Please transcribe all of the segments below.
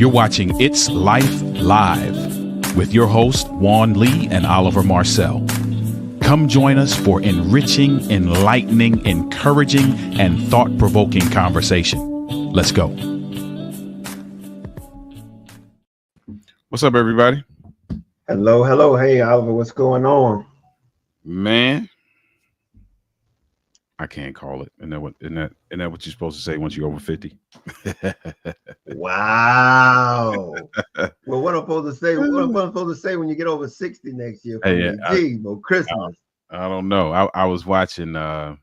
You're watching It's Life Live with your hosts, Juan Lee and Oliver Marcel. Come join us for enriching, enlightening, encouraging, and thought-provoking conversation. Let's go. What's up, everybody? Hello, hello. Hey, Oliver, what's going on? Man, I can't call it. Isn't that what you're supposed to say once you're over 50? Wow. Well, what I'm supposed to say? What I'm supposed to say when you get over 60 next year for Hey, me? Gee, well, Christmas. I don't know. I was watching. Who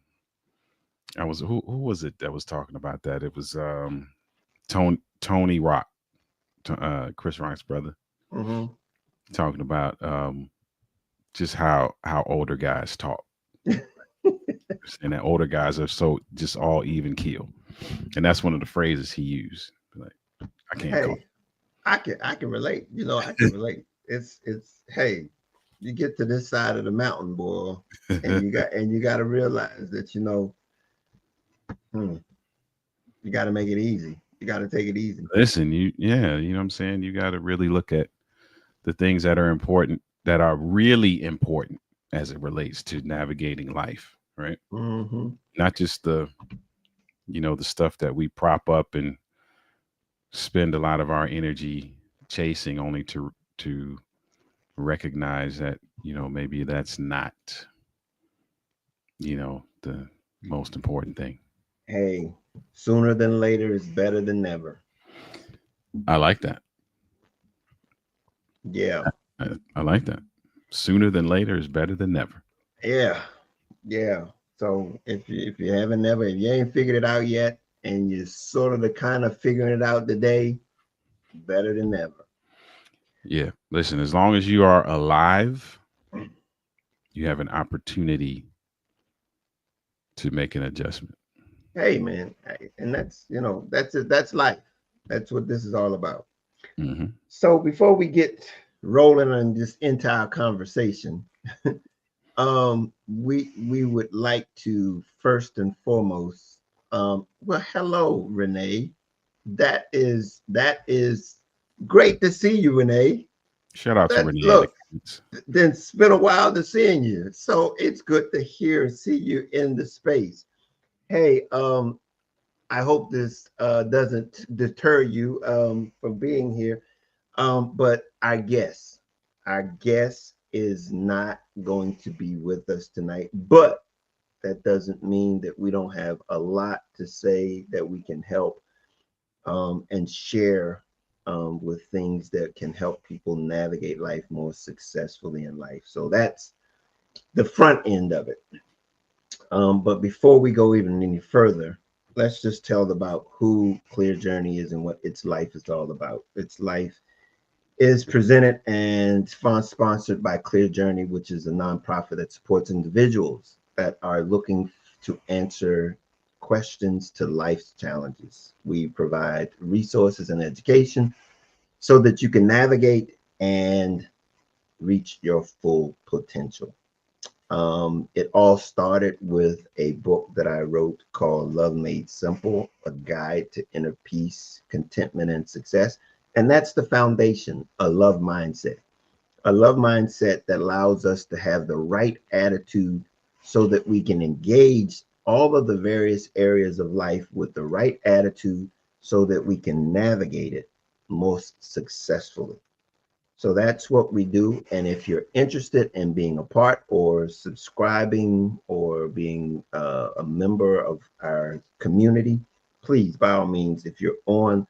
was it that was talking about that? It was Tony Rock, Chris Rock's brother, talking about just how older guys talk. And that older guys are so just all even keel, and that's one of the phrases he used. Like, I can't call. I can relate. You know, I can relate. It's hey, you get to this side of the mountain, boy, and you got to realize that you got to make it easy. You got to take it easy. Listen, you know what I'm saying. You got to really look at the things that are important, that are really important as it relates to navigating life, right? Not just the stuff that we prop up and spend a lot of our energy chasing, only to recognize that maybe that's not the most important thing. Hey, sooner than later is better than never. I like that. Yeah. I like that. Sooner than later is better than never. Yeah. So if you haven't never, if you ain't figured it out yet, and you're sort of the kind of figuring it out today, better than ever. Yeah. Listen, as long as you are alive, you have an opportunity to make an adjustment. Hey man, and that's that's it. That's life. That's what this is all about. So before we get rolling on this entire conversation, we would like to first and foremost, well, hello, Renee. That is great to see you, Renee. Shout out to Renee. Look, then it's been a while to seeing you, so it's good to hear and see you in the space. Hey, I hope this doesn't deter you from being here. But our guest is not going to be with us tonight, but that doesn't mean that we don't have a lot to say that we can help and share with things that can help people navigate life more successfully in life. So that's the front end of it. But before we go even any further, let's just tell about who Clear Journey is and what its life is all about. Its life is presented and sponsored by Clear Journey, which is a nonprofit that supports individuals that are looking to answer questions to life's challenges. We provide resources and education so that you can navigate and reach your full potential. It all started with a book that I wrote called Love Made Simple, a guide to inner peace, contentment, and success. And that's the foundation, a love mindset that allows us to have the right attitude so that we can engage all of the various areas of life with the right attitude so that we can navigate it most successfully. So that's what we do. And if you're interested in being a part or subscribing or being a member of our community, please, by all means, if you're on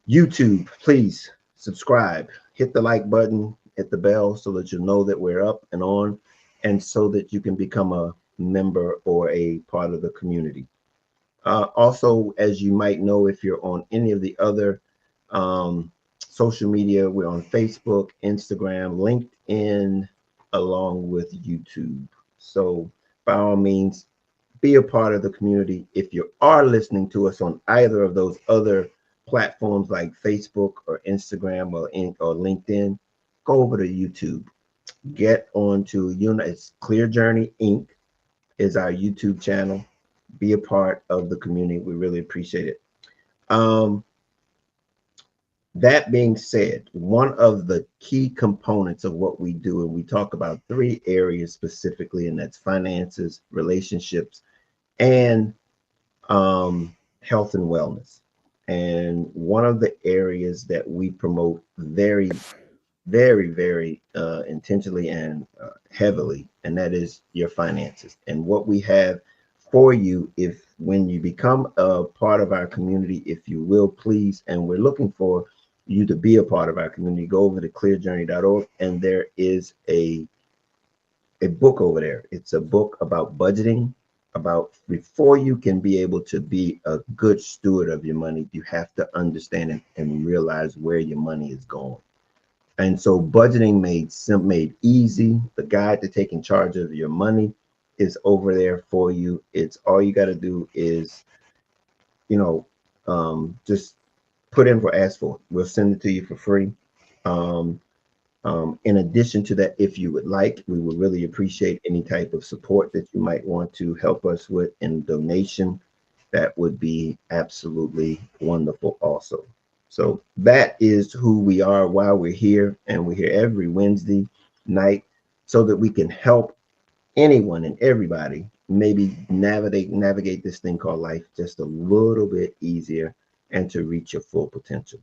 YouTube, please subscribe, hit the like button, hit the bell so that you know that we're up and on, and so that you can become a member or a part of the community. Also, as you might know, if you're on any of the other social media, we're on Facebook, Instagram, LinkedIn, along with YouTube. So by all means, be a part of the community. If you are listening to us on either of those other platforms like Facebook or Instagram or LinkedIn, go over to YouTube. Get onto it's Clear Journey Inc. is our YouTube channel. Be a part of the community. We really appreciate it. That being said, one of the key components of what we do, and we talk about three areas specifically, and that's finances, relationships, and health and wellness. And one of the areas that we promote very intentionally and heavily, and that is your finances. And what we have for you, if when you become a part of our community, if you will, please, and we're looking for you to be a part of our community, go over to clearjourney.org, and there is a book over there. It's a book about budgeting, about before you can be able to be a good steward of your money, you have to understand and realize where your money is going. And so budgeting made easy. The guide to taking charge of your money is over there for you. It's all you got to do is, you know, just put in for ask for it. We'll send it to you for free. Um, in addition to that, if you would like, we would really appreciate any type of support that you might want to help us with in donation. That would be absolutely wonderful also. So that is who we are while we're here, and we're here every Wednesday night so that we can help anyone and everybody maybe navigate this thing called life just a little bit easier and to reach your full potential.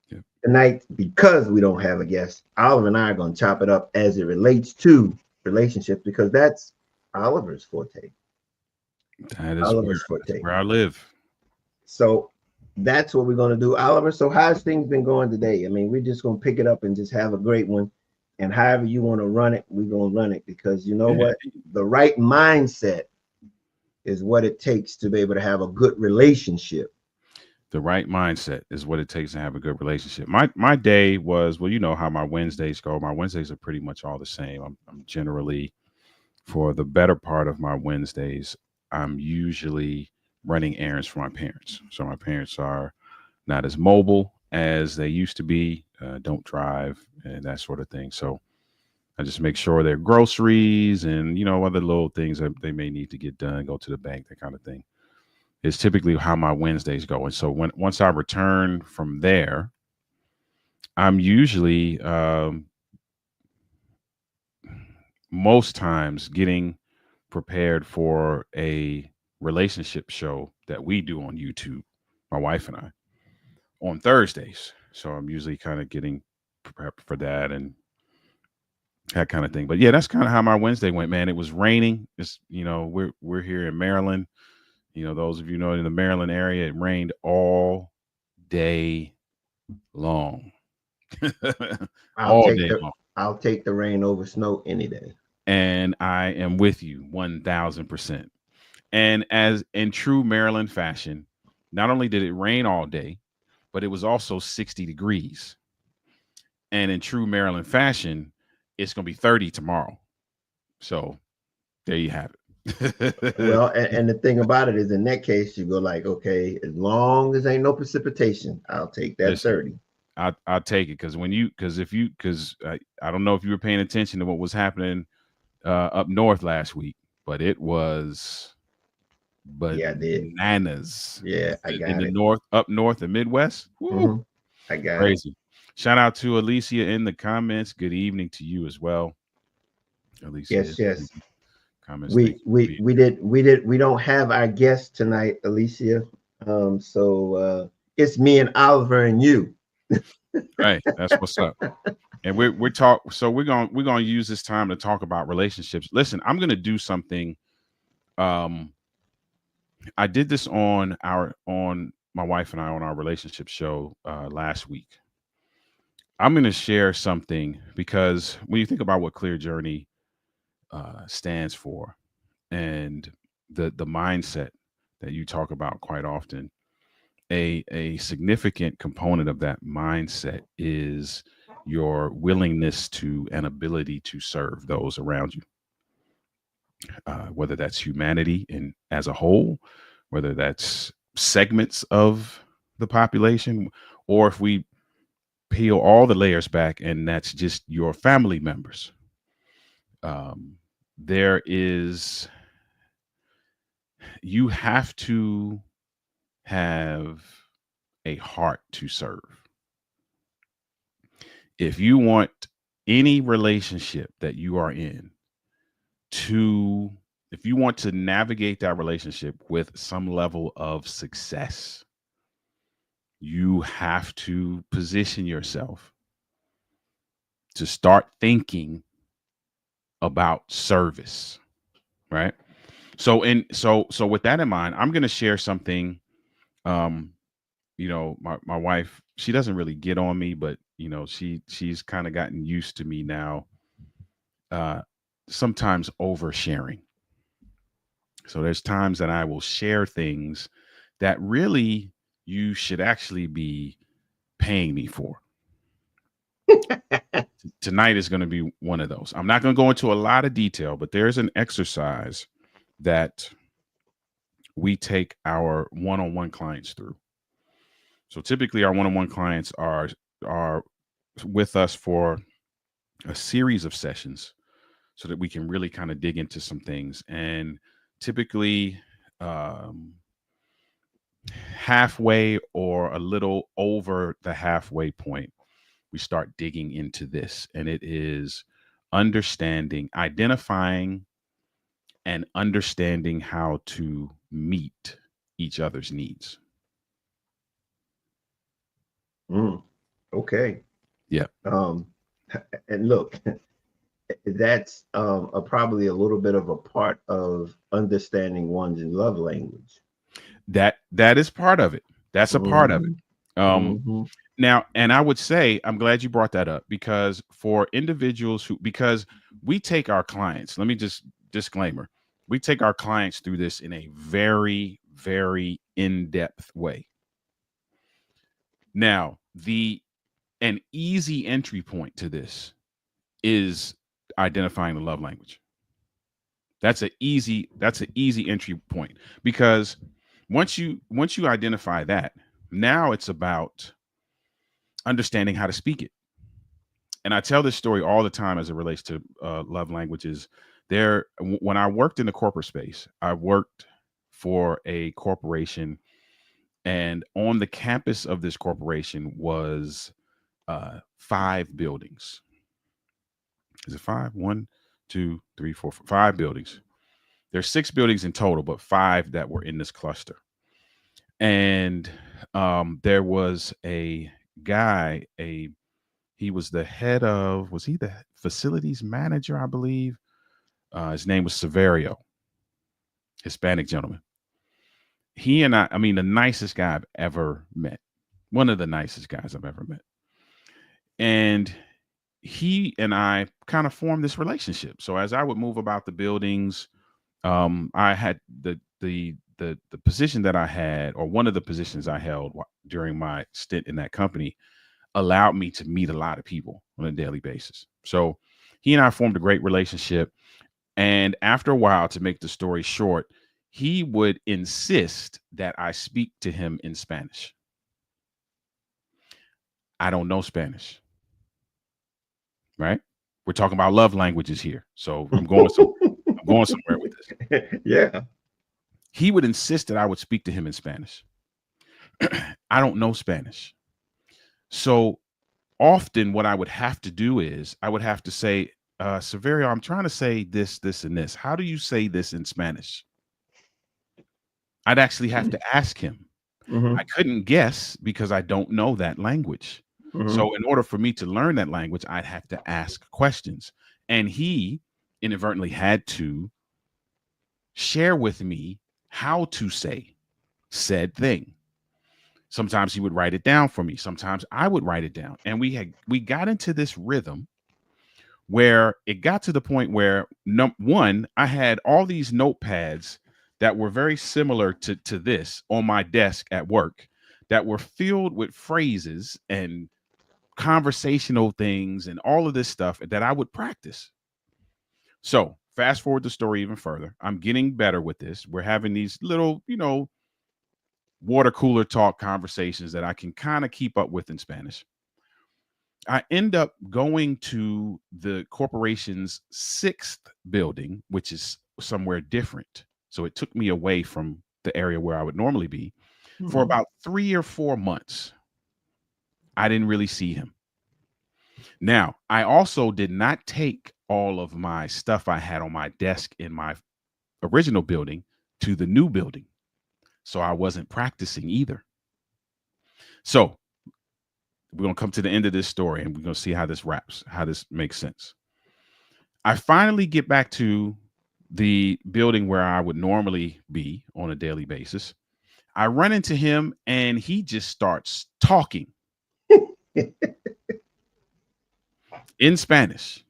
Yeah. Tonight, because we don't have a guest, Oliver and I are going to chop it up as it relates to relationships because that's Oliver's forte. That is Oliver's forte. where I live. So that's what we're going to do. Oliver, so how's things been going today? I mean, we're just going to pick it up and just have a great one. And however you want to run it, we're going to run it because you know Yeah. what? The right mindset is what it takes to be able to have a good relationship. The right mindset is what it takes to have a good relationship. My day was, well, you know how my Wednesdays go. My Wednesdays are pretty much all the same. I'm generally, for the better part of my Wednesdays, I'm usually running errands for my parents. So my parents are not as mobile as they used to be, don't drive and that sort of thing. So I just make sure their groceries and, you know, other little things that they may need to get done, go to the bank, that kind of thing is typically how my Wednesdays go. And so once I return from there, I'm usually most times getting prepared for a relationship show that we do on YouTube, my wife and I, on Thursdays. So I'm usually kind of getting prepared for that and that kind of thing. But yeah, that's kind of how my Wednesday went, man. It was raining. It's, you know, we're here in Maryland. You know, those of you know in the Maryland area, it rained all day long. I'll All take day the long. I'll take the rain over snow any day. And I am with you 1000%. And as in true Maryland fashion, not only did it rain all day, but it was also 60 degrees. And in true Maryland fashion, it's going to be 30 tomorrow. So there you have it. Well, and the thing about it is, in that case, you go like, okay, as long as ain't no precipitation, I'll take that Listen, 30. I'll take it because because I don't know if you were paying attention to what was happening up north last week, but it was Yeah, I did. bananas Yeah, I in got the it. north, up north and Midwest. Woo, I got it. crazy. Shout out to Alicia in the comments. Good evening to you as well, Alicia. Yes, Is in yes. the comments. Thank We you for we being we don't have our guest tonight, Alicia. So it's me and Oliver and you. right. That's what's up. And we're talk. So we're gonna use this time to talk about relationships. Listen, I'm gonna do something. Um, I did this on my wife and I on our relationship show last week. I'm going to share something because when you think about what Clear Journey stands for and the mindset that you talk about quite often, a significant component of that mindset is your willingness to and ability to serve those around you, whether that's humanity and as a whole, whether that's segments of the population, or if we peel all the layers back and that's just your family members. Um, there is, you have to have a heart to serve. If you want any relationship that you are in to, if you want to navigate that relationship with some level of success, you have to position yourself to start thinking about service, right? So with that in mind, I'm going to share something. um my wife, she doesn't really get on me, but she's kind of gotten used to me now, uh sometimes oversharing. So there's times that I will share things that really you should actually be paying me for. Tonight is going to be one of those. I'm not going to go into a lot of detail, but there's an exercise that we take our one-on-one clients through. So typically our one-on-one clients are with us for a series of sessions so that we can really kind of dig into some things. And typically, um, halfway or a little over the halfway point, we start digging into this. And it is understanding, identifying, and understanding how to meet each other's needs. Mm, okay. Yeah. Um, and look, that's probably a little bit of a part of understanding one's love language. That is part of it. That's a part of Hmm. it. Hmm. Now, and I would say, I'm glad you brought that up, because for individuals who, because we take our clients, let me just disclaimer, we take our clients through this in a very, very in-depth way. Now, the an easy entry point to this is identifying the love language. That's an easy entry point, because once you identify that, now it's about understanding how to speak it. And I tell this story all the time as it relates to love languages. When I worked in the corporate space, I worked for a corporation, and on the campus of this corporation was 5 buildings. Is it five? One, two, three, four, five buildings. There's 6 buildings in total, but 5 that were in this cluster. And there was a guy, he was the head of, was he the facilities manager, I believe. His name was Severio, Hispanic gentleman. He and I mean, the nicest guy I've ever met. One of the nicest guys I've ever met. And he and I kind of formed this relationship. So as I would move about the buildings, I had the position that I had, or one of the positions I held during my stint in that company, allowed me to meet a lot of people on a daily basis. So he and I formed a great relationship. And after a while, to make the story short, he would insist that I speak to him in Spanish. I don't know Spanish, right? We're talking about love languages here. So I'm going somewhere with this. Yeah. He would insist that I would speak to him in Spanish. I don't know Spanish. So often what I would have to do is I would have to say, Severio, I'm trying to say this, this, and this. How do you say this in Spanish? I'd actually have to ask him. I Hmm. couldn't guess because I don't know that language. Hmm. So in order for me to learn that language, I'd have to ask questions. And he inadvertently had to share with me how to say said thing. Sometimes he would write it down for me. Sometimes I would write it down. And we got into this rhythm where it got to the point where one, I had all these notepads that were very similar to this on my desk at work, that were filled with phrases and conversational things and all of this stuff that I would practice. So fast forward the story even further. I'm getting better with this. We're having these little, water cooler talk conversations that I can kind of keep up with in Spanish. I end up going to the corporation's 6th building, which is somewhere different. So it took me away from the area where I would normally be for Hmm. about 3 or 4 months. I didn't really see him. Now, I also did not take all of my stuff I had on my desk in my original building to the new building. So I wasn't practicing either. So we're going to come to the end of this story and we're going to see how this wraps, how this makes sense. I finally get back to the building where I would normally be on a daily basis. I run into him and he just starts talking in Spanish.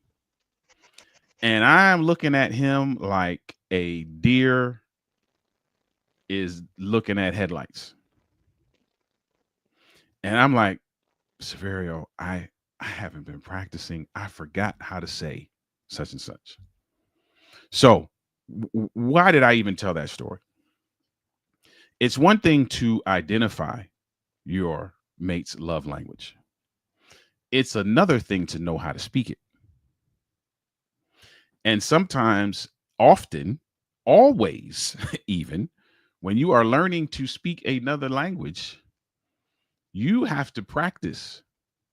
And I'm looking at him like a deer is looking at headlights. And I'm like, Severio, I haven't been practicing. I forgot how to say such and such. So, why did I even tell that story? It's one thing to identify your mate's love language. It's another thing to know how to speak it. And sometimes, often, always, even when you are learning to speak another language, you have to practice.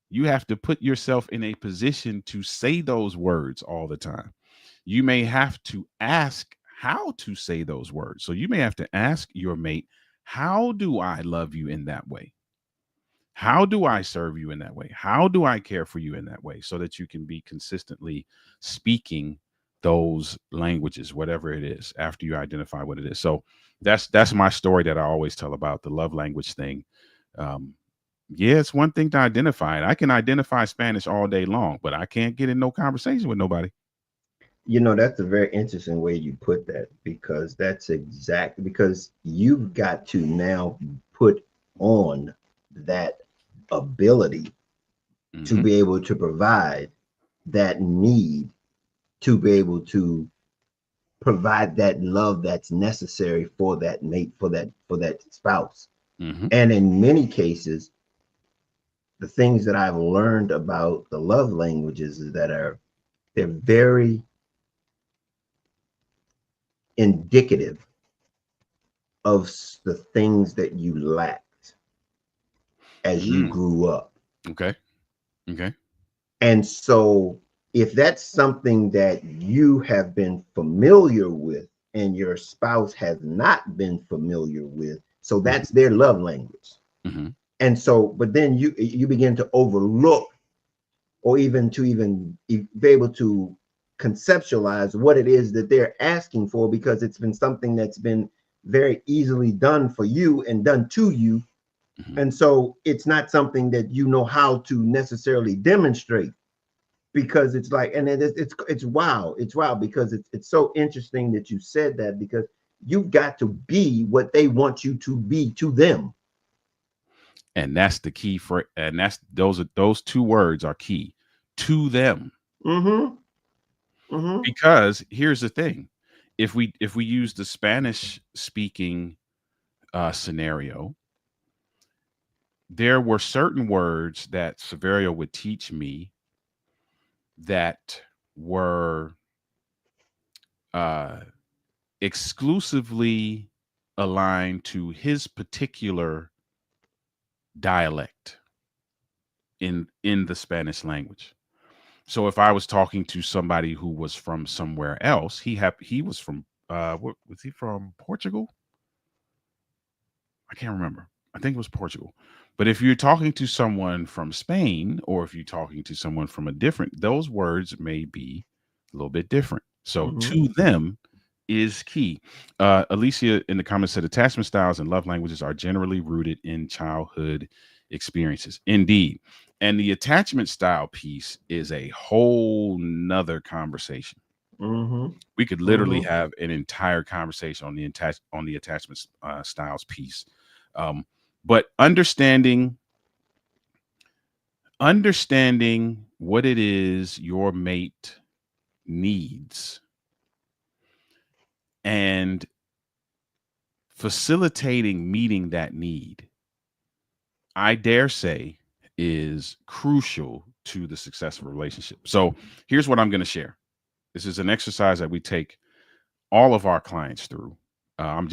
You have to put yourself in a position to say those words all the time. You may have to ask how to say those words. So you may have to ask your mate, how do I love you in that way? How do I serve you in that way? How do I care for you in that way? So that you can be consistently speaking those languages, whatever it is, after you identify what it is. So that's my story that I always tell about the love language thing. Um, yeah, it's one thing to identify it. I can identify Spanish all day long, but I can't get in no conversation with nobody. That's a very interesting way you put that, because that's exactly because you've got to now put on that ability to Hmm. be able to provide that need, to be able to provide that love that's necessary for that mate, for that spouse. Hmm. And in many cases, the things that I've learned about the love languages is that they're very indicative of the things that you lacked as you Mm. grew up. Okay. Okay. And so, if that's something that you have been familiar with and your spouse has not been familiar with, so Hmm. that's their love language. Hmm. And so, but then you begin to overlook, or even to be able to conceptualize what it is that they're asking for, because it's been something that's been very easily done for you and done to you. Hmm. And so it's not something that you know how to necessarily demonstrate, because it's like, and it's wow, it's wow, because it's so interesting that you said that, because you've got to be what they want you to be to them. And that's the key for, and those two words are key to them. Mm-hmm. Mm-hmm. Because here's the thing: if we use the Spanish speaking scenario, there were certain words that Severio would teach me that were uh, exclusively aligned to his particular dialect in the Spanish language. So if I was talking to somebody who was from somewhere else, he was from what was he from? Portugal? I can't remember. I think it was Portugal. But if you're talking to someone from Spain, or if you're talking to someone from a different, those words may be a little bit different. So Mm-hmm. to them is key. Alicia in the comments said attachment styles and love languages are generally rooted in childhood experiences. Indeed. And the attachment style piece is a whole nother conversation. Mm-hmm. We could literally Mm-hmm. have an entire conversation on the attachment styles piece. But understanding what it is your mate needs and facilitating meeting that need, I dare say, is crucial to the success of a relationship. So here's what I'm going to share. This is an exercise that we take all of our clients through. I'm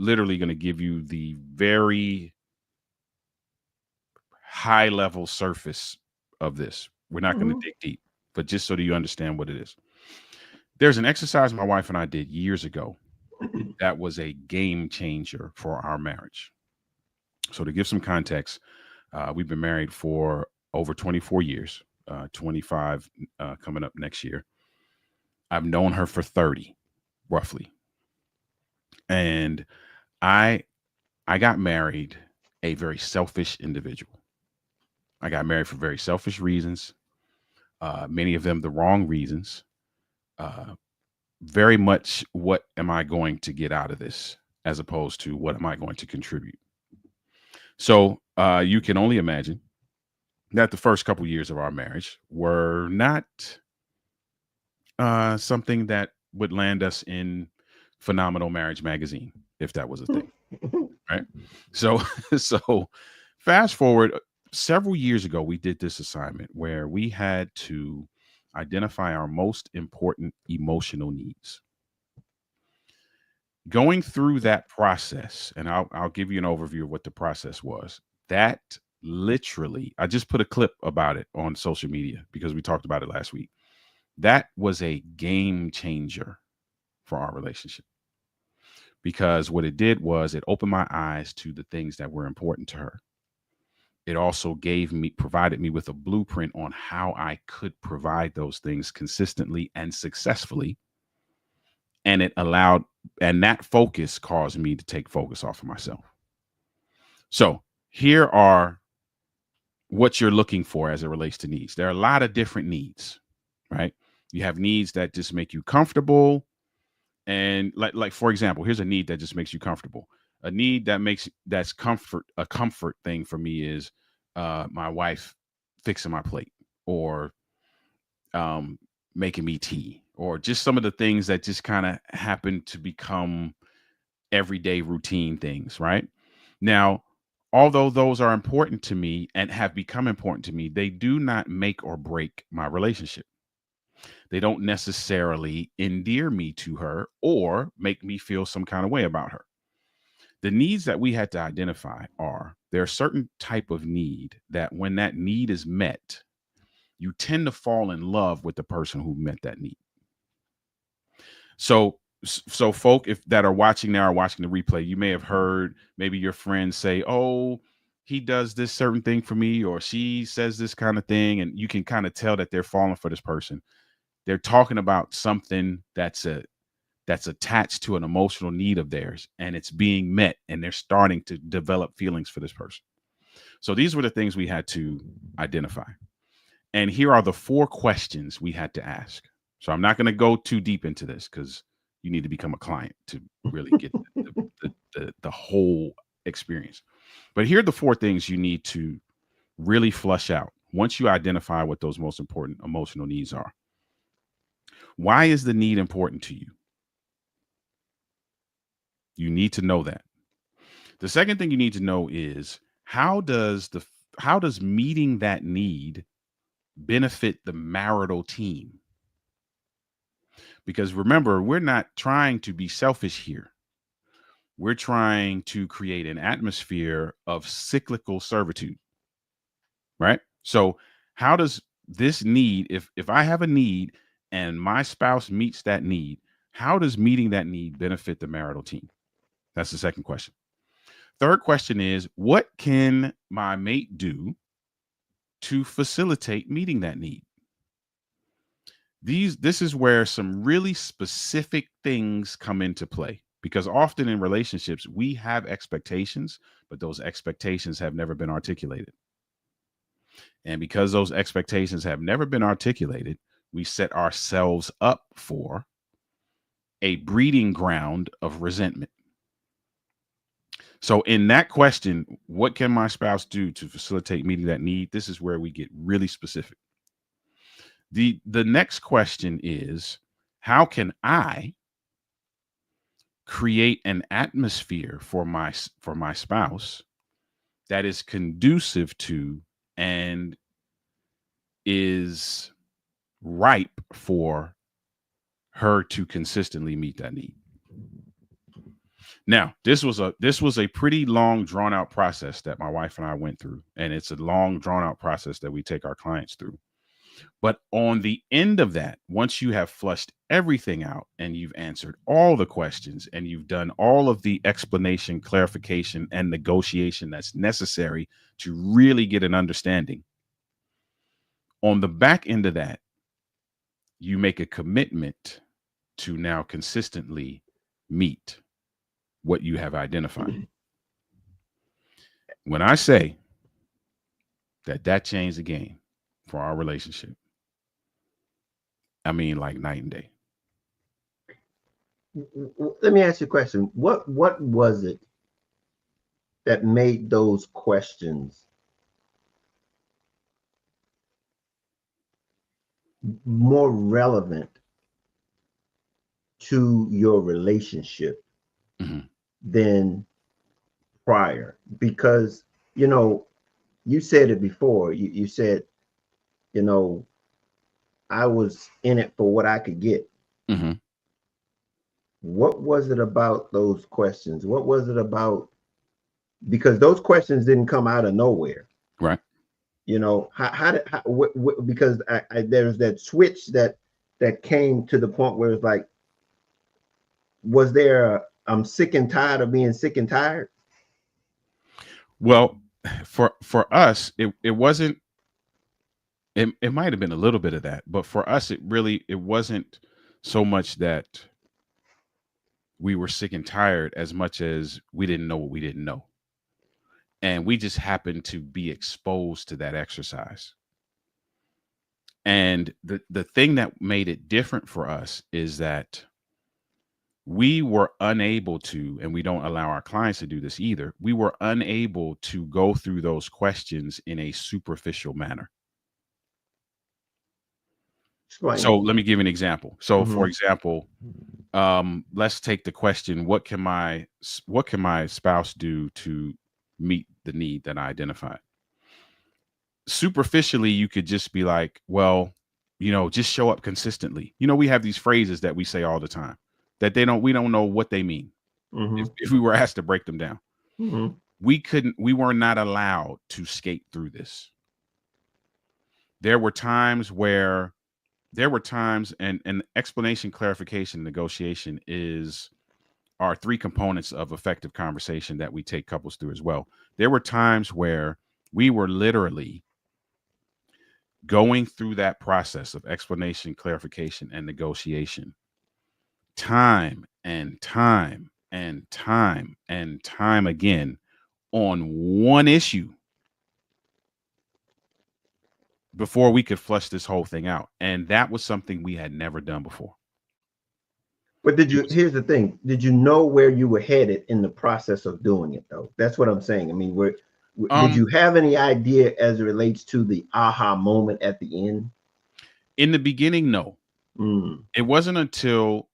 literally going to give you the very high level surface of this. We're not going to dig deep, but just so that you understand what it is. There's an exercise my wife and I did years ago that was a game changer for our marriage. So to give some context, we've been married for over 24 years, 25 coming up next year. I've known her for 30, roughly. And I I got married a very selfish individual. I got married for very selfish reasons, many of them the wrong reasons. Uh, Very much what am I going to get out of this as opposed to what am I going to contribute. So you can only imagine that the first couple years of our marriage were not something that would land us in Phenomenal Marriage Magazine, if that was a thing, right? So, so fast forward several years ago, we did this assignment where we had to identify our most important emotional needs. Going through that process, and I'll give you an overview of what the process was. That literally, I just put a clip about it on social media because we talked about it last week. That was a game changer for our relationship because what it did was it opened my eyes to the things that were important to her. It also provided me with a blueprint on how I could provide those things consistently and successfully. And it allowed, and that focus caused me to take focus off of myself. So here are what you're looking for as it relates to needs. There are a lot of different needs, right? You have needs that just make you comfortable. And like for example, here's a need that just makes you comfortable. A need that's a comfort thing for me is my wife fixing my plate or um, making me tea or just some of the things that just kind of happen to become everyday routine things, right? Now, although those are important to me and have become important to me, they do not make or break my relationship. They don't necessarily endear me to her or make me feel some kind of way about her. The needs that we had to identify are there are certain type of need that when that need is met, you tend to fall in love with the person who met that need. So folk if that are watching now or watching the replay, you may have heard maybe your friends say, "Oh, he does this certain thing for me," or she says this kind of thing, and you can kind of tell that they're falling for this person. They're talking about something that's attached to an emotional need of theirs, and it's being met, and they're starting to develop feelings for this person. So these were the things we had to identify. And here are the 4 questions we had to ask. So I'm not going to go too deep into this because you need to become a client to really get the whole experience. But here are the 4 things you need to really flush out once you identify what those most important emotional needs are. Why is the need important to you? You need to know that. The second thing you need to know is how does meeting that need benefit the marital team? Because remember, we're not trying to be selfish here. We're trying to create an atmosphere of cyclical servitude, right? So, how does this need, if I have a need and my spouse meets that need, how does meeting that need benefit the marital team? That's the second question. Third question is, what can my mate do to facilitate meeting that need? This is where some really specific things come into play because often in relationships we have expectations, but those expectations have never been articulated. And because those expectations have never been articulated, we set ourselves up for a breeding ground of resentment. So in that question, what can my spouse do to facilitate meeting that need? This is where we get really specific. The next question is, how can I create an atmosphere for my spouse that is conducive to and is ripe for her to consistently meet that need? Now, this was a pretty long drawn out process that my wife and I went through, and it's a long drawn out process that we take our clients through. But on the end of that, once you have flushed everything out and you've answered all the questions and you've done all of the explanation, clarification, and negotiation that's necessary to really get an understanding, on the back end of that, you make a commitment to now consistently meet what you have identified. When I say that changed the game for our relationship, I mean like night and day. Let me ask you a question. What was it that made those questions more relevant to your relationship Mhm. than prior? Because, you know, you said it before. You said, you know, I was in it for what I could get. Mhm. What was it about those questions? What was it about? Because those questions didn't come out of nowhere. Right. You know, how did because there's that switch that came to the point where it's like, was there I'm sick and tired of being sick and tired? Well, for us, it wasn't. It might have been a little bit of that, but for us, it wasn't so much that we were sick and tired as much as we didn't know what we didn't know, and we just happened to be exposed to that exercise. And the thing that made it different for us is that we were unable to, and we don't allow our clients to do this either. We were unable to go through those questions in a superficial manner. Explain. So let me give you an example. So for Mm-hmm. example, let's take the question, what can my spouse do to meet the need that I identified? Superficially, you could just be like, well, just show up consistently. We have these phrases that we say all the time that we don't know what they mean. Mm-hmm. If we were asked to break them down, Mm-hmm. we were not allowed to skate through this. There were times where and explanation, clarification, negotiation are three components of effective conversation that we take couples through as well. There were times where we were literally going through that process of explanation, clarification, and negotiation time and time and time and time again on one issue before we could flush this whole thing out. And that was something we had never done before. But It was here's the thing, did you know where you were headed in the process of doing it though? That's what I'm saying. I mean, did um you have any idea as it relates to the aha moment at the end? in the beginning, no. Mm. It wasn't until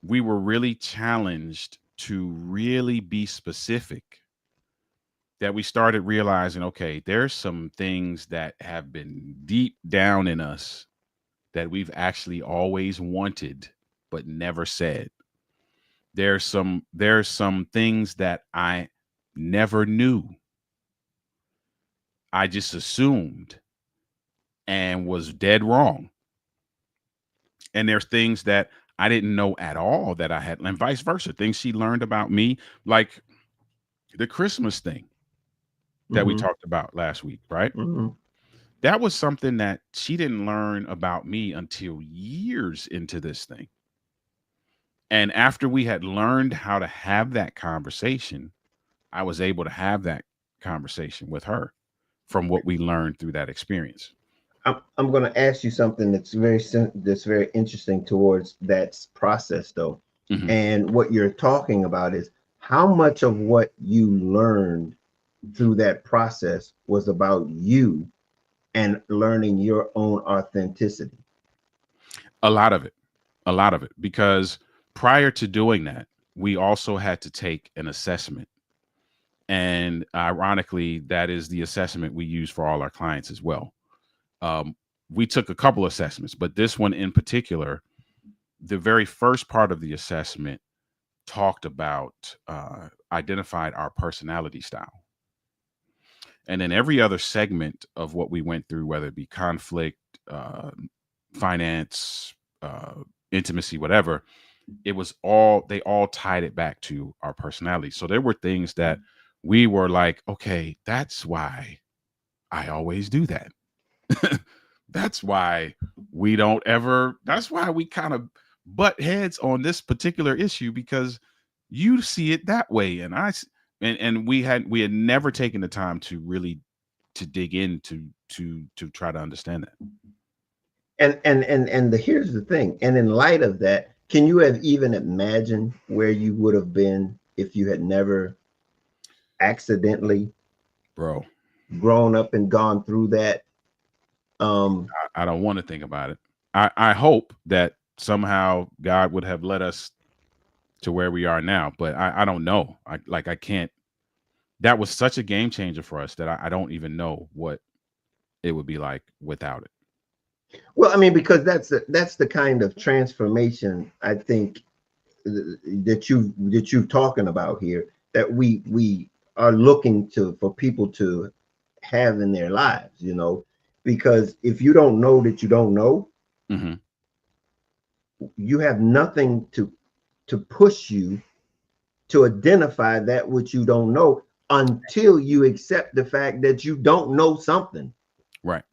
we were really challenged to really be specific that we started realizing, okay, there's some things that have been deep down in us that we've actually always wanted but never said. There's some things that I never knew. I just assumed and was dead wrong. And there's things that I didn't know at all that I had, and vice versa. Things she learned about me, like the Christmas thing that we Mm-hmm. talked about last week, right? Mm-hmm. That was something that she didn't learn about me until years into this thing. And after we had learned how to have that conversation, I was able to have that conversation with her from what we learned through that experience. I'm going to ask you something that's very interesting towards that process though. Mhm. And what you're talking about is how much of what you learned through that process was about you and learning your own authenticity. A lot of it, a lot of it, because prior to doing that, we also had to take an assessment. And ironically, that is the assessment we use for all our clients as well. Um, we took a couple assessments, but this one in particular, the very first part of the assessment talked about identified our personality style. And then every other segment of what we went through, whether it be conflict, finance, intimacy, whatever, it was all, they all tied it back to our personality. So there were things that we were like, okay, that's why I always do that. That's why we don't ever, that's why we kind of butt heads on this particular issue, because you see it that way. And and we had never taken the time to really to dig into to try to understand that. Here's the thing. And in light of that, can you have even imagined where you would have been if you had never accidentally Bro, grown up and gone through that? Um, I don't want to think about it. I hope that somehow God would have led us to where we are now, but I don't know. I can't. That was such a game changer for us that I don't even know what it would be like without it. well, I mean, because that's the kind of transformation I think that you're talking about here, that we are looking to for people to have in their lives, you know, because if you don't know that you don't know, Hmm. you have nothing to push you to identify that which you don't know until you accept the fact that you don't know something, Right.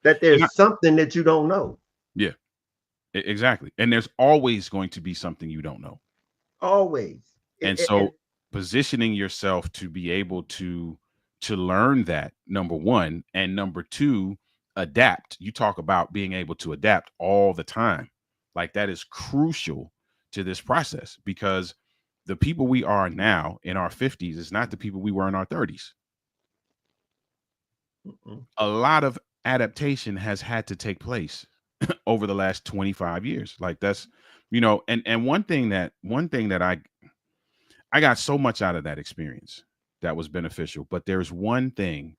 that And there's something that you don't know. yeah, exactly. And there's always going to be something you don't know. Always. And And so positioning yourself to be able to learn that, number one, and number two, adapt. You talk about being able to adapt all the time. Like that is crucial to this process, because the people we are now in our 50s is not the people we were in our 30s. A lot of adaptation has had to take place over the last 25 years. Like that's, and one thing that I got so much out of that experience that was beneficial. But there's one thing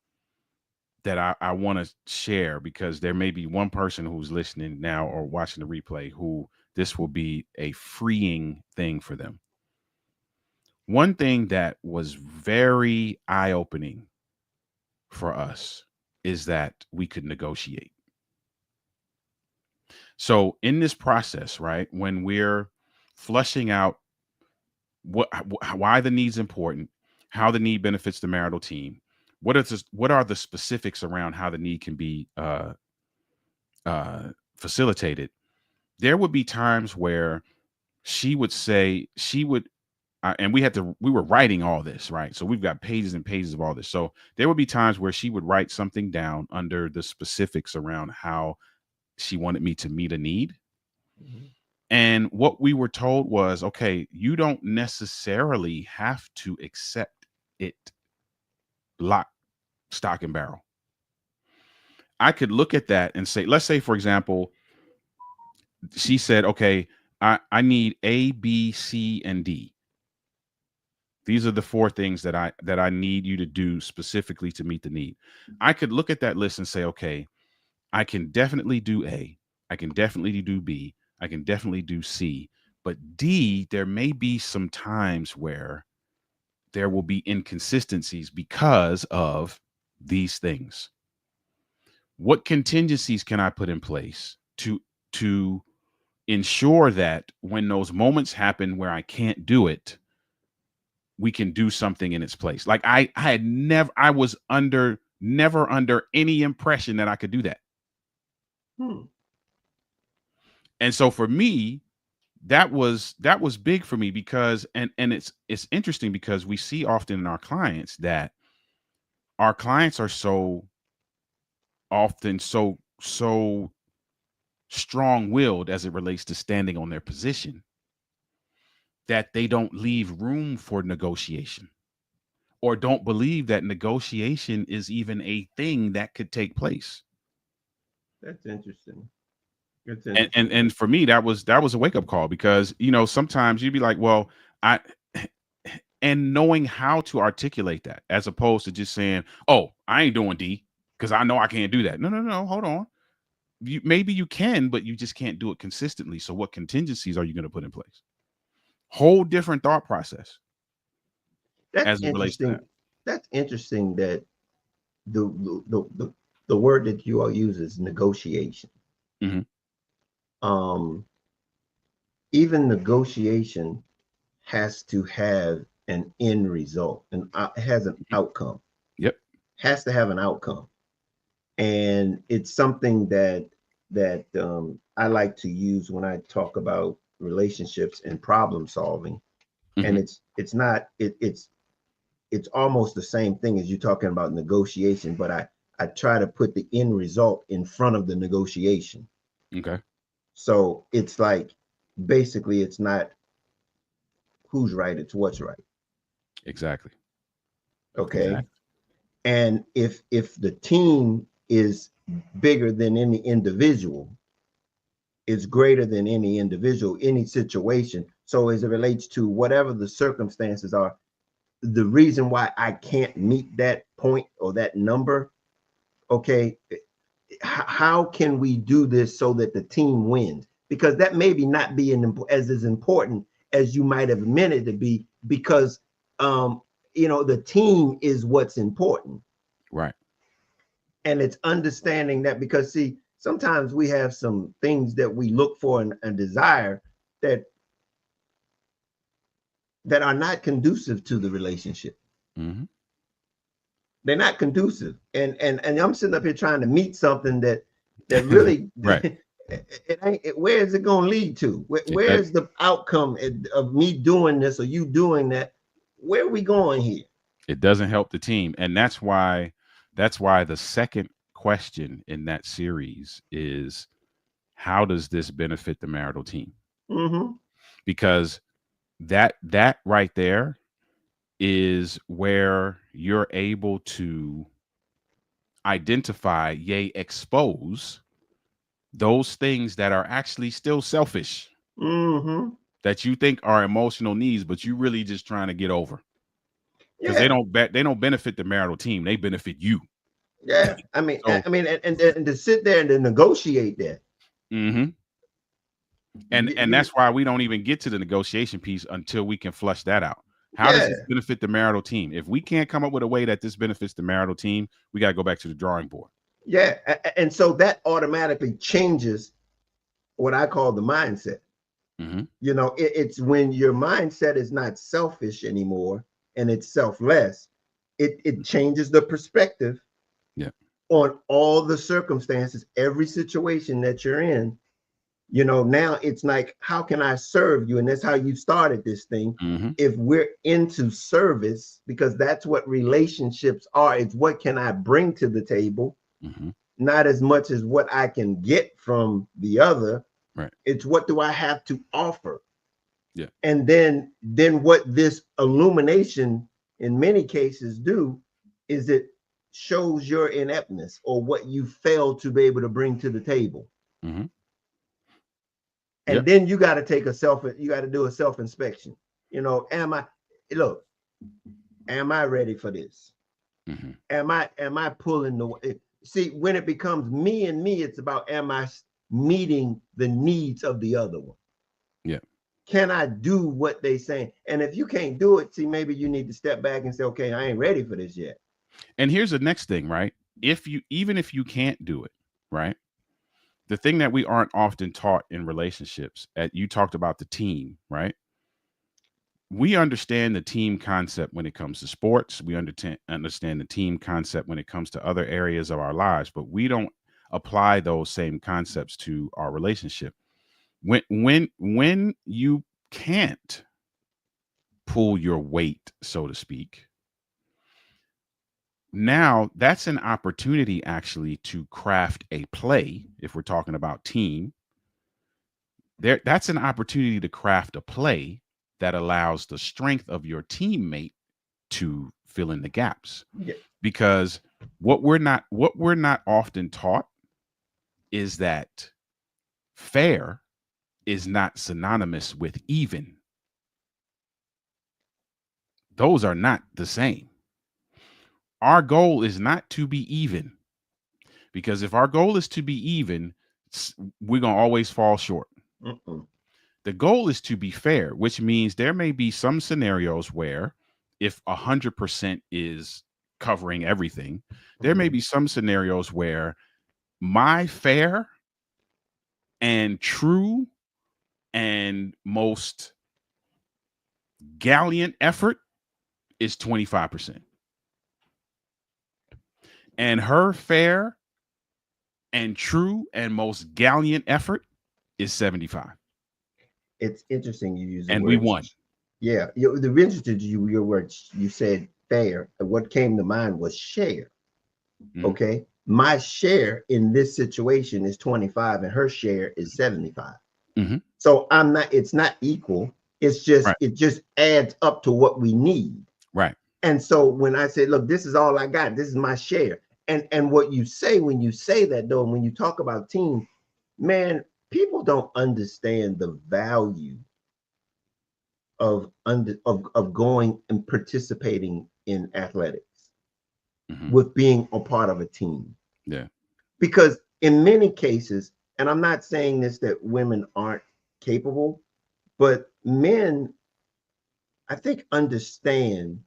that I want to share, because there may be one person who's listening now or watching the replay who this will be a freeing thing for them. One thing that was very eye opening for us is that we could negotiate. So, in this process, right, when we're flushing out why the need's important, how the need benefits the marital team, what are the specifics around how the need can be facilitated. There would be times where she would say she would, and we were writing all this, right? So we've got pages and pages of all this. So there would be times where she would write something down under the specifics around how she wanted me to meet a need. And what we were told was, okay, you don't necessarily have to accept it lock, stock, and barrel. I could look at that and say, let's say, for example, she said, okay, I need A, B, C, and D. These are the four things that I need you to do specifically to meet the need. I could look at that list and say, okay, I can definitely do A. I can definitely do B. I can definitely do C. But D, there may be some times where there will be inconsistencies because of these things. What contingencies can I put in place to ensure that when those moments happen where I can't do it, we can do something in its place? Like I was never under any impression that I could do that. Hmm. And so for me, that was big for me, because and it's interesting because we see often in our clients that our clients are so often so strong-willed as it relates to standing on their position that they don't leave room for negotiation, or don't believe that negotiation is even a thing that could take place. That's interesting. That's And interesting. for me, that was a wake-up call, because sometimes you'd be like, well, I and knowing how to articulate that, as opposed to just saying, oh, I ain't doing D because I know I can't do that. No, no, no, hold on. Maybe you can, but you just can't do it consistently. So what contingencies are you going to put in place? Whole different thought process That's as it relates to that. interesting. That's interesting that the word that you all use is negotiation. Hmm. Um, Even negotiation has to have an end result, and it has an outcome. Yep. Has to have an outcome, and it's something that I like to use when I talk about relationships and problem solving. And Hmm. it's not it's almost the same thing as you talking about negotiation, but I try to put the end result in front of the negotiation. Okay. So it's like basically it's not who's right, it's what's right. Exactly. Okay. Exactly. And if the team is bigger than any individual, it's greater than any individual, any situation. So as it relates to whatever the circumstances are, the reason why I can't meet that point or that number, okay, how can we do this so that the team wins? Because that maybe not be as important as you might have meant it to be, because um, the team is what's important. Right. And it's understanding that, because see, sometimes we have some things that we look for and desire that are not conducive to the relationship. Hmm. They're not conducive, and I'm sitting up here trying to meet something that really Right. it ain't where is it going to lead to? It, that, Where's the outcome of me doing this or you doing that? Where are we going here? it doesn't help the team, and that's why the second question in that series is, how does this benefit the marital team? Mm-hmm. Because that right there is where you're able to identify, yea, expose those things that are actually still selfish, Mm-hmm. that you think are emotional needs, but you really just trying to get over, because Yeah. they don't benefit the marital team, they benefit you. Yeah. I mean, So, and to sit there and to negotiate that. mhm. And You that's why we don't even get to the negotiation piece until we can flush that out. How does yeah. this benefit the marital team? If we can't come up with a way that this benefits the marital team, we got to go back to the drawing board. Yeah. And so that automatically changes what I call the mindset. Hmm. It's when your mindset is not selfish anymore and it's selfless, it changes the perspective Yeah. on all the circumstances, every situation that you're in. Now it's like, how can I serve you? And that's how you started this thing. Hmm. If we're into service, because that's what relationships are, it's what can I bring to the table, Hmm. not as much as what I can get from the other. Right. It's what do I have to offer? Yeah. And then what this illumination in many cases do is it shows your ineptness or what you fail to be able to bring to the table. Hmm. And Yep. then you got to do a self inspection. Am I look, am I ready for this? Hmm. Am I pulling the see, when it becomes me and me, it's about, am I meeting the needs of the other one? Yeah. Can I do what they saying? And if you can't do it, see, maybe you need to step back and say, okay, I ain't ready for this yet. And here's the next thing, right? Even if you can't do it, right? The thing that we aren't often taught in relationships, you talked about the team, right? We understand the team concept when it comes to sports. We understand the team concept when it comes to other areas of our lives, but we don't apply those same concepts to our relationship. When you can't pull your weight, so to speak, now that's an opportunity actually to craft a play. If we're talking about team, that's an opportunity to craft a play that allows the strength of your teammate to fill in the gaps. Yeah. Because what we're not often taught is that fair is not synonymous with even. Those are not the same. Our goal is not to be even, because if our goal is to be even, we're going to always fall short. Mm-mm. The goal is to be fair, which means there may be some scenarios where if 100% is covering everything. There may be some scenarios where my fair and true and most gallant effort is 25%. And her fair and true and most gallant effort is 75. It's interesting you use the And we word. won. Yeah, the interested your words. You said fair, and what came to mind was share. Okay, my share in this situation is 25, and her share is 75. So I'm not. It's not equal. It's just it just adds up to what we need. Right. And so when I say, look, this is all I got. This is my share. And what you say when you say that, though, when you talk about team, man, people don't understand the value of going and participating in athletics with being a part of a team. Yeah. Because in many cases, and I'm not saying this that women aren't capable, but men, I think, understand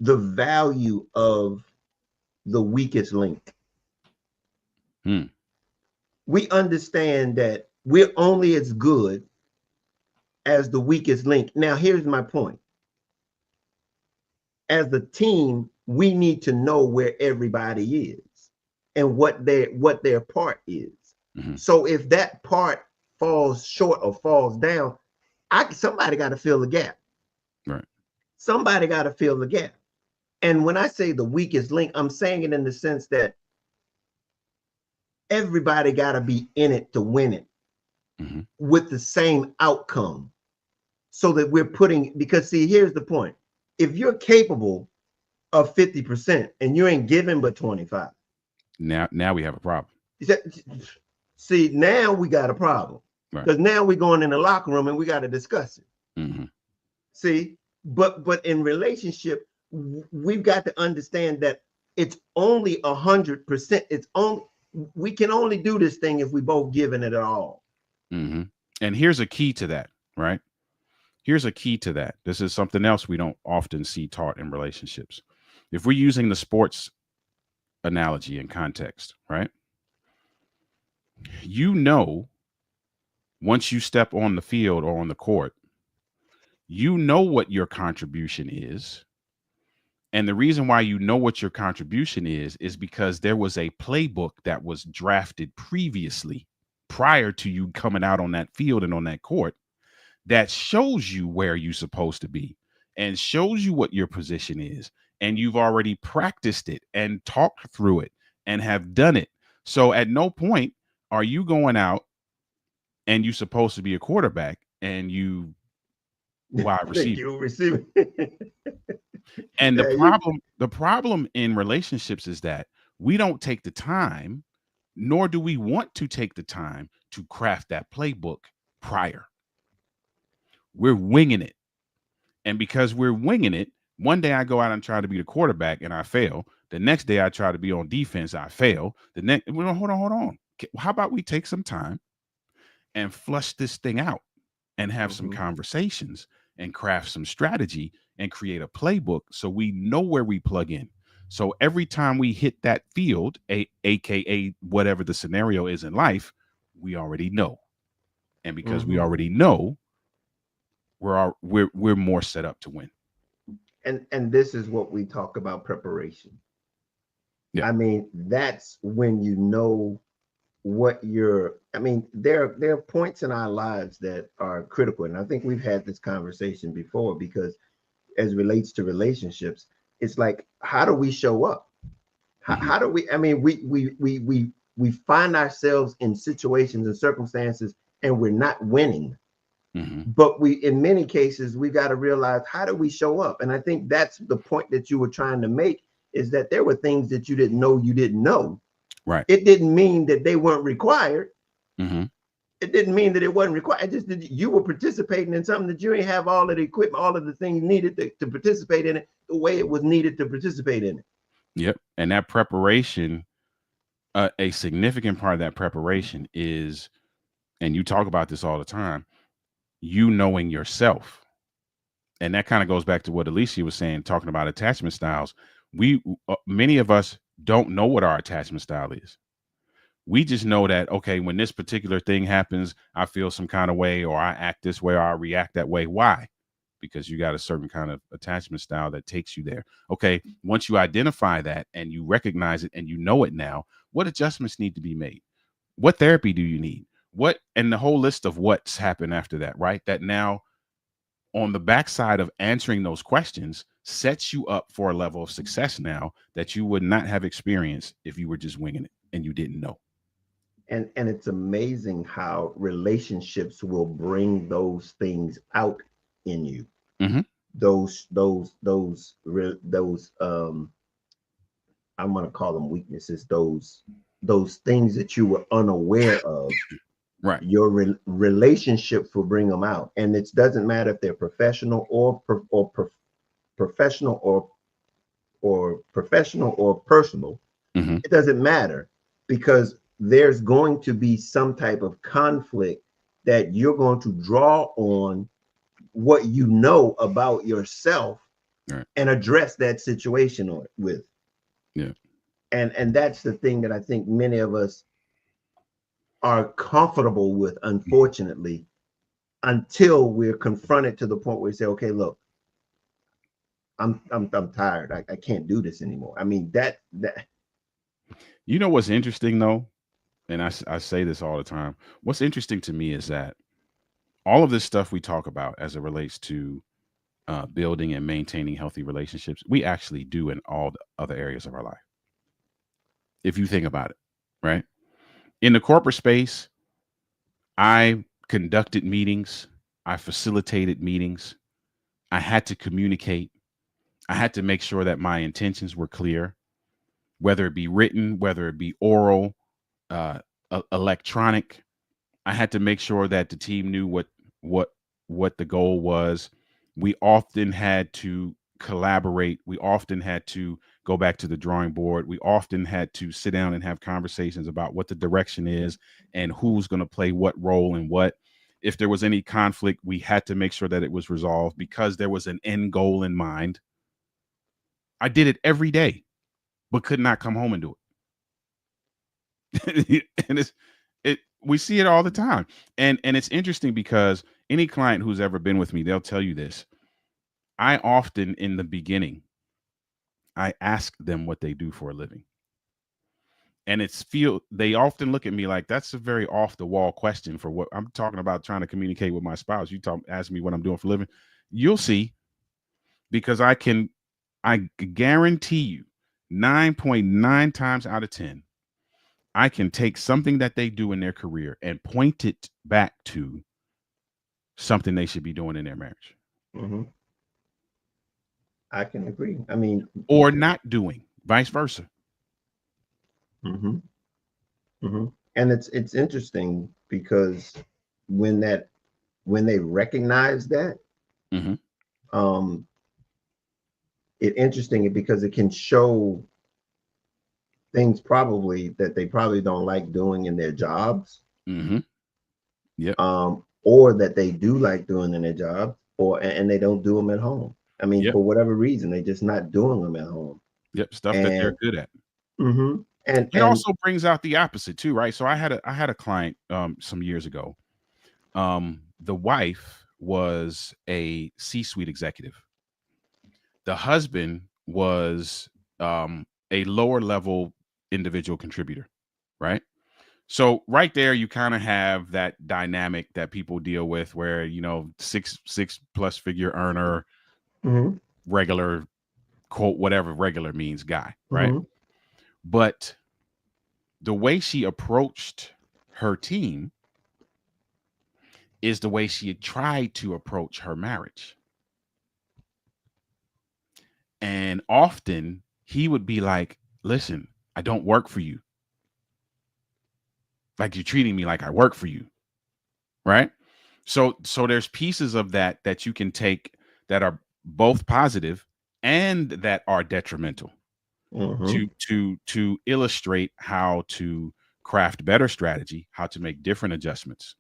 the value of the weakest link. We understand that we're only as good as the weakest link. Now, here's my point. As the team, we need to know where everybody is and what their part is. So if that part falls short or falls down, somebody got to fill the gap. Right. Somebody got to fill the gap. And when I say the weakest link, I'm saying it in the sense that everybody got to be in it to win it with the same outcome. So that we're putting, because see, here's the point. If you're capable of 50% and you ain't giving but 25. Now we have a problem. See, now we got a problem. Because now we're going in the locker room and we got to discuss it. See, but in relationship, we've got to understand that it's only 100%. It's only, we can only do this thing if we both giving it at all. And here's a key to that, right? Here's a key to that. This is something else we don't often see taught in relationships. If we're using the sports analogy in context, right? You know, once you step on the field or on the court, you know what your contribution is. And the reason why you know what your contribution is because there was a playbook that was drafted previously prior to you coming out on that field and on that court that shows you where you're supposed to be and shows you what your position is. And you've already practiced it and talked through it and have done it. So at no point are you going out and you're supposed to be a quarterback and you wide receiver. And the problem in relationships is that we don't take the time, nor do we want to take the time to craft that playbook prior. We're winging it. And because we're winging it, one day I go out and try to be the quarterback and I fail. The next day I try to be on defense, I fail. The next, well, hold on. How about we take some time and flush this thing out and have some conversations and craft some strategy and create a playbook so we know where we plug in. So every time we hit that field, aka whatever the scenario is in life, we already know. And because we already know, we're more set up to win. And this is what we talk about, preparation. Yeah. I mean, that's when you know what there are points in our lives that are critical. And I think we've had this conversation before, because as relates to relationships, it's like, how do we show up? How do we, we find ourselves in situations and circumstances and we're not winning. But in many cases, we got to realize, how do we show up? And I think that's the point that you were trying to make, is that there were things that you didn't know. Right. It didn't mean that they weren't required. It didn't mean that it wasn't required. It just that you were participating in something that you didn't have all of the equipment, all of the things needed to participate in it the way it was needed to participate in it. Yep. And that preparation, a significant part of that preparation is, and you talk about this all the time, you knowing yourself And that kind of goes back to what Alicia was saying, talking about attachment styles. We many of us don't know what our attachment style is. We just know that, okay, when this particular thing happens, I feel some kind of way, or I act this way, or I react that way. Why? Because you got a certain kind of attachment style that takes you there. Okay, once you identify that and you recognize it and you know it now, what adjustments need to be made? What therapy do you need? What, and the whole list of what's happened after that, right? That now, on the backside of answering those questions, sets you up for a level of success now that you would not have experienced if you were just winging it and you didn't know. And it's amazing how relationships will bring those things out in you. Mm-hmm. Those I'm going to call them weaknesses, those things that you were unaware of. Right. Your relationships will bring them out, and it doesn't matter if they're professional professional or personal. Mm-hmm. It doesn't matter, because there's going to be some type of conflict that you're going to draw on what you know about yourself Right. and address that situation with. Yeah. And that's the thing that I think many of us are comfortable with, unfortunately, until we're confronted to the point where we say, okay, look, I'm tired. I can't do this anymore. I mean, that You know what's interesting though, and I say this all the time. What's interesting to me is that all of this stuff we talk about as it relates to building and maintaining healthy relationships, we actually do in all the other areas of our life. If you think about it, right? In the corporate space, I conducted meetings, I facilitated meetings, I had to communicate, I had to make sure that my intentions were clear, whether it be written, whether it be oral, uh, electronic. I had to make sure that the team knew what what the goal was. We often had to collaborate. We often had to go back to the drawing board. We often had to sit down and have conversations about what the direction is and who's going to play what role and what. If there was any conflict, we had to make sure that it was resolved because there was an end goal in mind. I did it every day, but could not come home and do it. And it we see it all the time. And it's interesting because any client who's ever been with me, they'll tell you this. I often, in the beginning, I ask them what they do for a living. And they often look at me like that's a very off the wall question for what I'm talking about, trying to communicate with my spouse. Ask me what I'm doing for a living. You'll see, because I guarantee you 9.9 times out of 10, I can take something that they do in their career and point it back to something they should be doing in their marriage. mm-hmm, I can agree. I mean, Or not doing, vice versa. mm-hmm, mm-hmm. And it's interesting because when that when they recognize that, Mm-hmm. um, it interesting because it can show things probably that they probably don't like doing in their jobs, Mm-hmm. Yep. or that they do like doing in their job, or and they don't do them at home. I mean, Yep. for whatever reason, they're just not doing them at home. Yep. Stuff that they're And good at. mm-hmm, It also brings out the opposite too, right? So I had a client some years ago. The wife was a C-suite executive. The husband was a lower level individual contributor, right? So right there, you kind of have that dynamic that people deal with, where six plus figure earner, mm-hmm, regular, quote, whatever regular means, guy, right? mm-hmm, But the way she approached her team is the way she had tried to approach her marriage. And often he would be like, listen, I don't work for you. Like, you're treating me like I work for you. Right. So there's pieces of that you can take that are both positive and that are detrimental mm-hmm. to illustrate how to craft better strategy, how to make different adjustments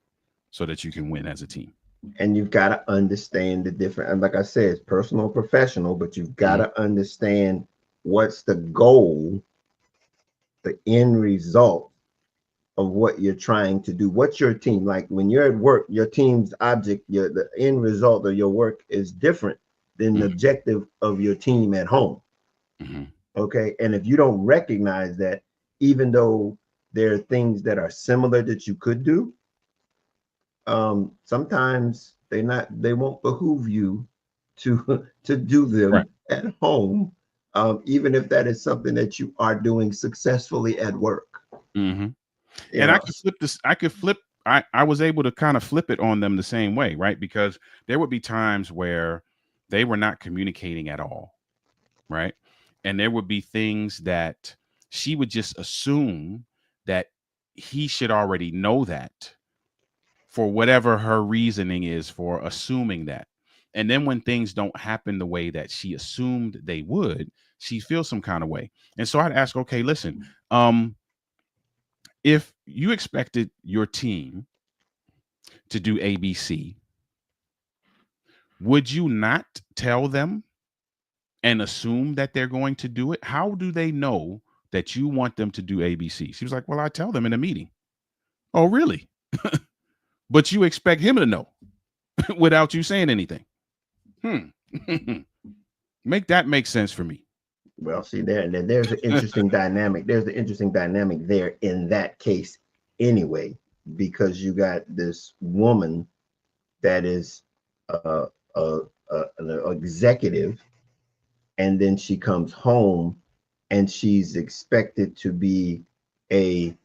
so that you can win as a team. And you've got to understand the different, and like I said, it's personal and professional, but you've got Mhm. to understand what's the goal, the end result of what you're trying to do. What's your team like when you're at work? Your team's object, the end result of your work is different than the Mhm. objective of your team at home. Mhm. Okay, and if you don't recognize that, even though there are things that are similar that you could do, sometimes they won't behoove you to to do Right. them at home, even if that is something that you are doing successfully at work. Mhm. You And I know, could flip this. I could flip. I was able to kind of flip it on them the same way, right? Because there would be times where they were not communicating at all, right? And there would be things that she would just assume that he should already know that for whatever her reasoning is for assuming that. And then when things don't happen the way that she assumed they would, she feels some kind of way. And so I'd ask, okay, listen, if you expected your team to do ABC, would you not tell them and assume that they're going to do it? How do they know that you want them to do ABC? She was like, well, I tell them in a meeting. Oh, really? But you expect him to know without you saying anything. Make that make sense for me. well, see there, and then there's an interesting dynamic. There's an interesting dynamic there in that case, anyway, because you got this woman that is uh, uh, an executive, and then she comes home and she's expected to be a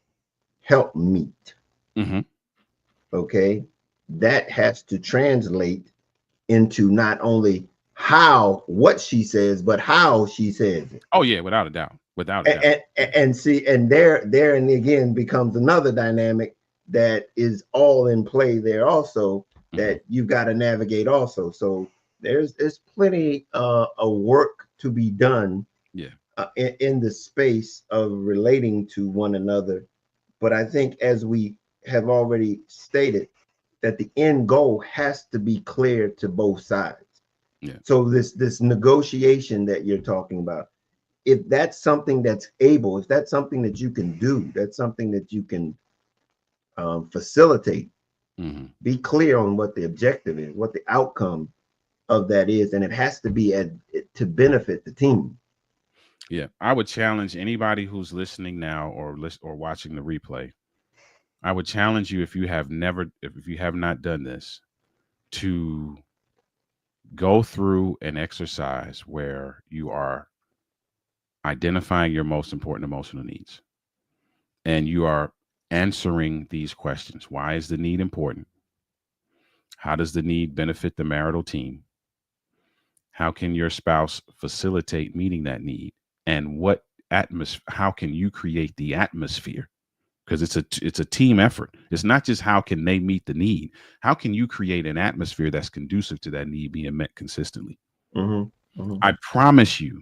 helpmeet. Hmm. Okay, that has to translate into not only how what she says, but how she says it. Oh yeah, without a doubt, without a doubt. And see, and there and again becomes another dynamic that is all in play there also, Hmm. that you've got to navigate also. So there's plenty of work to be done Yeah. in the space of relating to one another. But I think, as we have already stated, that the end goal has to be clear to both sides. Yeah. So this negotiation that you're talking about, if that's something that's able, if that's something that you can do, that's something that you can facilitate, Hmm. be clear on what the objective is, what the outcome of that is, and it has to be to benefit the team. Yeah. I would challenge anybody who's listening now or watching the replay. I would challenge you, if you have never, if you have not done this, to go through an exercise where you are identifying your most important emotional needs and you are answering these questions. Why is the need important? How does the need benefit the marital team? How can your spouse facilitate meeting that need? And what atmosphere, how can you create the atmosphere? Because it's a team effort. It's not just how can they meet the need. How can you create an atmosphere that's conducive to that need being met consistently? Mm-hmm. Mm-hmm. I promise you.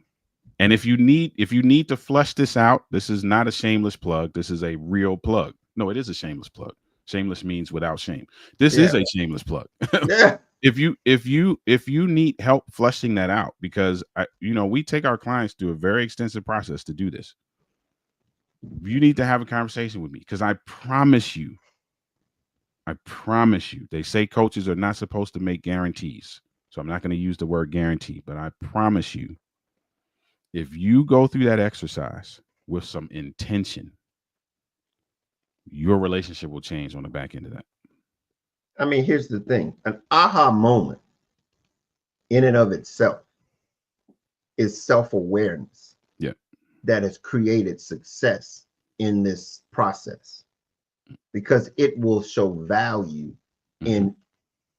And if you need to flush this out, this is not a shameless plug. This is a real plug. No, it is a shameless plug. Shameless means without shame. This is Yeah. a shameless plug. Yeah. If you need help flushing that out, because we take our clients through a very extensive process to do this. You need to have a conversation with me, because I promise you, they say coaches are not supposed to make guarantees. So I'm not going to use the word guarantee, but I promise you, if you go through that exercise with some intention, your relationship will change on the back end of that. I mean, here's the thing: an aha moment in and of itself is self-awareness Yeah. that has created success in this process, because it will show value Hmm. in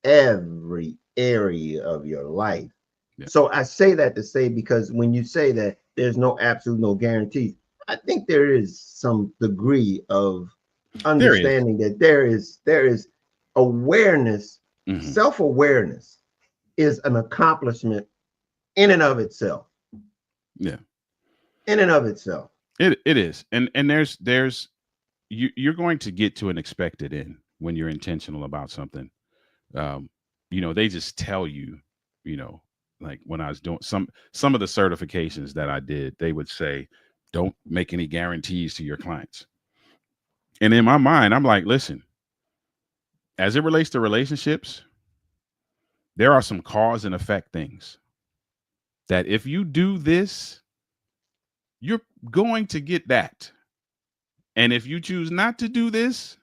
every area of your life. Yeah. So I say that to say, because when you say that there's no absolute, no guarantees, I think there is some degree of There is. understanding that there is awareness. Hmm. Self-awareness is an accomplishment in and of itself. Yeah. In and of itself. It is. And there's you're going to get to an expected end when you're intentional about something. they just tell you, you know, like when I was doing some of the certifications that I did, they would say, don't make any guarantees to your clients. And in my mind, I'm like, listen, as it relates to relationships, there are some cause and effect things that if you do this, you're going to get that. And if you choose not to do this,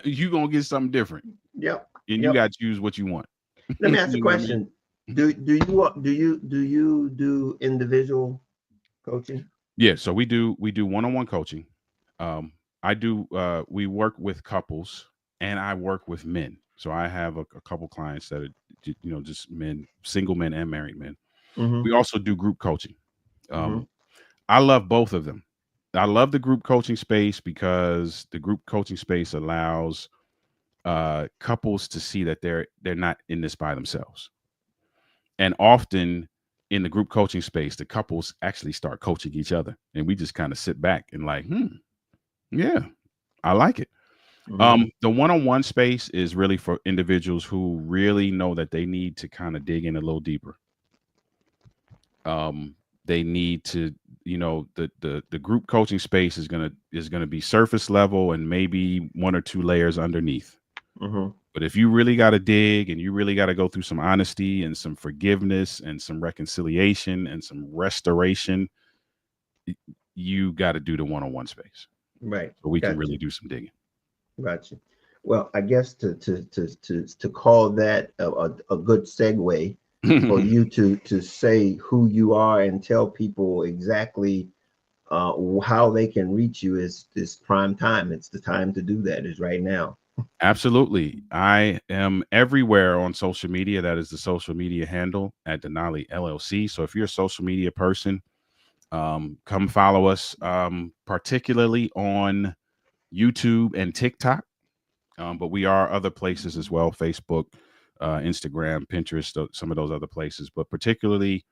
you're going to get something different. Yep. And you Yep. got to choose what you want. Let me ask a You know what I mean? question. Do you do individual coaching? Yeah, so we do one-on-one coaching. I do we work with couples and I work with men. So I have a couple clients that are just men, single men and married men. Mm-hmm. We also do group coaching. Mm-hmm. Um, I love both of them. I love the group coaching space because the group coaching space allows couples to see that they're not in this by themselves. And often in the group coaching space, the couples actually start coaching each other, and we just kind of sit back and like, yeah, I like it. Mm-hmm. The one-on-one space is really for individuals who really know that they need to kind of dig in a little deeper. Um, they need to, the group coaching space is gonna be surface level and maybe one or two layers underneath. Mm-hmm. But if you really got to dig and you really got to go through some honesty and some forgiveness and some reconciliation and some restoration, y- you got to do the one-on-one space Right. so we can Got you. really do some digging. Got you. Well, I guess to call that a good segue for you to say who you are and tell people exactly how they can reach you is this prime time. It's the time to do that. Is right now. Absolutely. I am everywhere on social media. That is the social media handle at Denali LLC. So if you're a social media person, come follow us, particularly on YouTube and TikTok. But we are other places as well: Facebook, Instagram, Pinterest, some of those other places. But particularly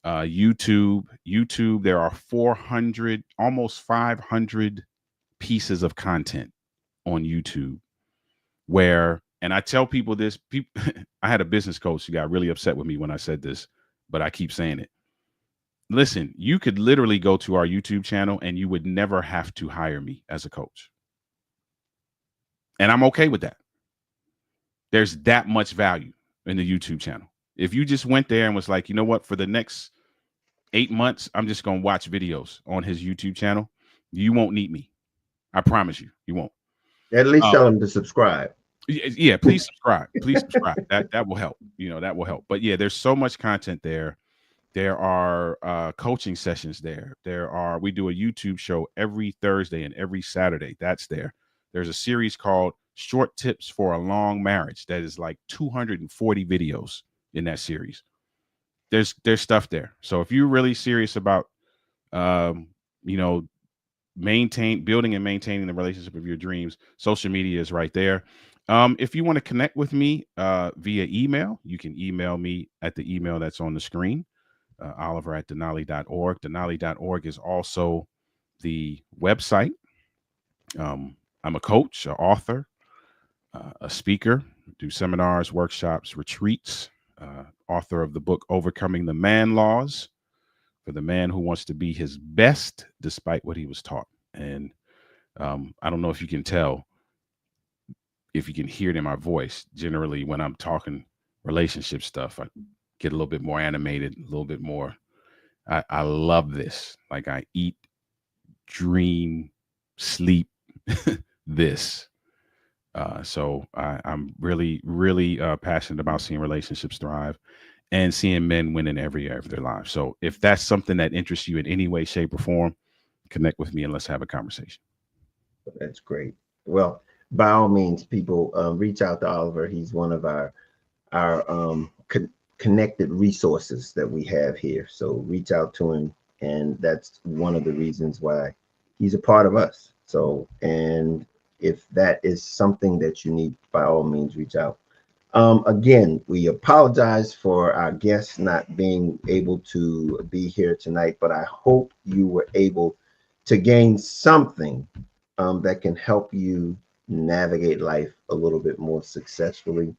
YouTube. YouTube, there are 400, almost 500 pieces of content on YouTube where, and I tell people this, people, I had a business coach who got really upset with me when I said this, but I keep saying it. Listen, you could literally go to our YouTube channel and you would never have to hire me as a coach. And I'm okay with that. There's that much value in the YouTube channel. If you just went there and was like, you know what, for the next 8 months, I'm just going to watch videos on his YouTube channel, you won't need me. I promise you, you won't. At least Um, tell them to subscribe. yeah, please subscribe. Please subscribe. That will help. That will help. But yeah, there's so much content there. There are coaching sessions there. We do a YouTube show every Thursday and every Saturday. That's there. There's a series called Short Tips for a Long Marriage that is like 240 videos in that series. There's stuff there. So if you're really serious about um, you know, building and maintaining the relationship of your dreams, social media is right there. If you want to connect with me via email, you can email me at the email that's on the screen, Oliver@denali.org. Denali.org is also the website. I'm a coach, an author, a speaker, do seminars, workshops, retreats, author of the book Overcoming the Man Laws for the man who wants to be his best despite what he was taught. And I don't know if you can tell, if you can hear it in my voice. Generally, when I'm talking relationship stuff, I get a little bit more animated, a little bit more. I love this. Like I eat, dream, sleep this. So I'm really, really passionate about seeing relationships thrive and seeing men win in every area of their lives. So if that's something that interests you in any way, shape, or form, connect with me and let's have a conversation. That's great. Well, by all means, people reach out to Oliver. He's one of our connected resources that we have here. So reach out to him, and that's one of the reasons why he's a part of us. So, and if that is something that you need, by all means, reach out. Again, we apologize for our guests not being able to be here tonight, but I hope you were able to gain something that can help you navigate life a little bit more successfully.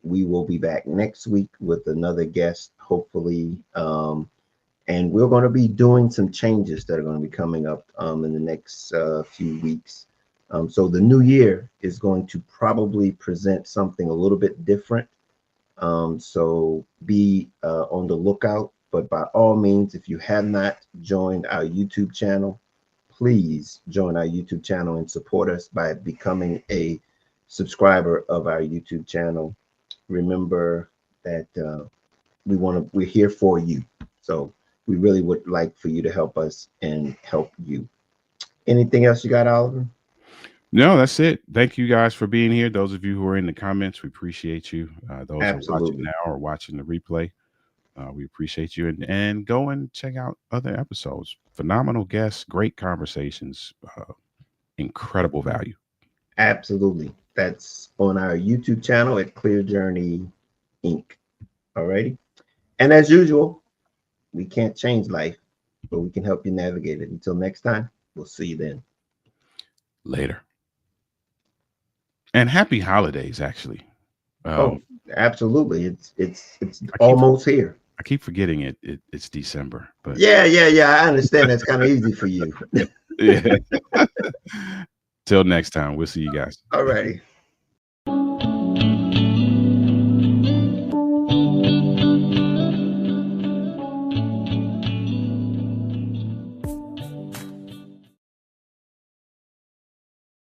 We will be back next week with another guest, hopefully. And we're going to be doing some changes that are going to be coming up in the next few weeks. So the new year is going to probably present something a little bit different. So be on the lookout. But by all means, if you have not joined our YouTube channel, please join our YouTube channel and support us by becoming a subscriber of our YouTube channel. Remember that we're here for you. So we really would like for you to help us and help you. Anything else you got, Oliver? No, that's it. Thank you guys for being here. Those of you who are in the comments, we appreciate you. Those who are watching Absolutely. now or watching the replay, we appreciate you. And go and check out other episodes. Phenomenal guests, great conversations, incredible value. Absolutely. That's on our YouTube channel at Clear Journey Inc. Alrighty. And as usual, we can't change life, but we can help you navigate it. Until next time, we'll see you then. Later. And happy holidays, actually. Oh, Um, absolutely. It's I keep almost here. I keep forgetting it's December, but Yeah. I understand that's kind of easy for you. yeah. Till next time, we'll see you guys. Alrighty.